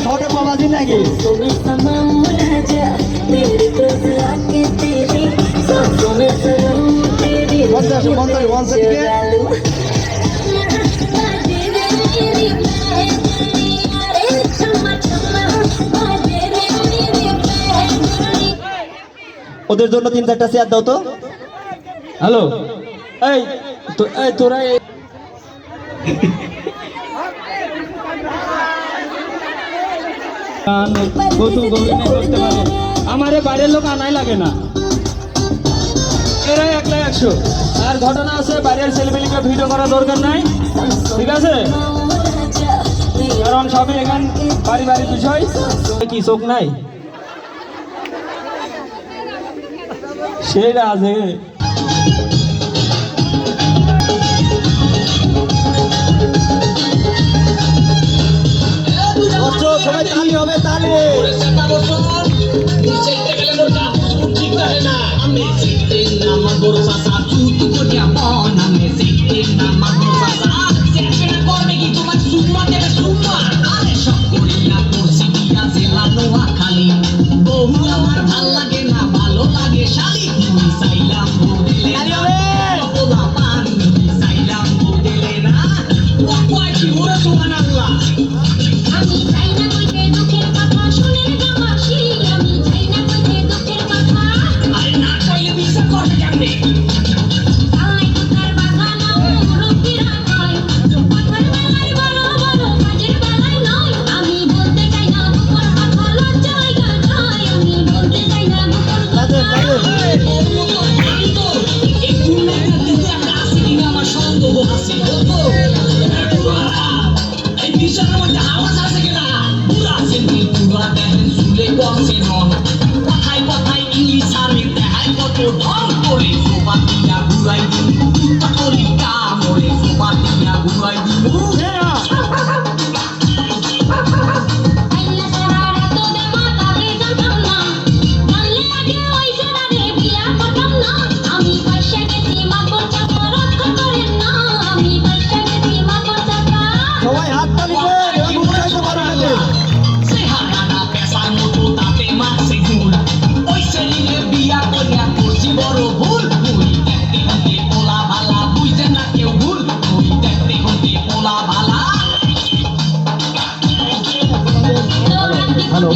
छोटे बाबाजी नाকি ওদের জন্য 3-4টা চেয়ার দাও তো। হ্যালো এই তোরা আমারে বাইরের লোক আনাই লাগে না, এরাই 100 আর ঘটনা আছে বাইরের ছেলেমেয়েকে ভিডিও করা দরকার নাই, ঠিক আছে? কারণ সবই এখান পারিবারিক বিষয়। কি চোখ নাই সেটা আছে। সবাই তালি হবে, তালি। বহু আমার ভাল লাগে না, ভালো লাগে শালি চাইলাম আমি চাই না কইতে দুঃখের কথা, শুনেন জামাসি আমি চাই না কইতে দুঃখের কথা। আরে না কইলে বিশ্বাস করবে কেমনে? আলাই কথার বাধা নাও রুপিরা কয়, কথার বেলায় বড় বড় কাজের বেলায় নয়। আমি বলতে চাই না দুঃখের কথা, লজ্জায় গায়। আমি বলতে চাই না দুঃখের কথা। একটু মেঘা দিতে একটা আসি কিনা আমার সন্দেহ আছে। এই বিশালের মধ্যে আওয়াজ আছে কিনা? পুরা সেন্টি পুরা দেখেন চুলে কমছে নন, কথায় কথায় ইংলিশ আরে দেখায় কত ঢং করে। সোফা দিয়া ঘুরাই দিন কুত্তা করি কাম করে, সোফা দিয়া ঘুরাই দিন। সবাই হাত তালি দেন এবং উৎসাহিত করুন এদের। চেহারাটা পেশার মতো তাতে মারছে ঘুর, ওই ছেলে বিয়া করিয়া করছি বড় ভুল। তুই দেখতে হতে পোলা ভালা, বুঝতে না কেউ ভুল। তুই দেখতে হতে পোলা ভালা। হ্যালো।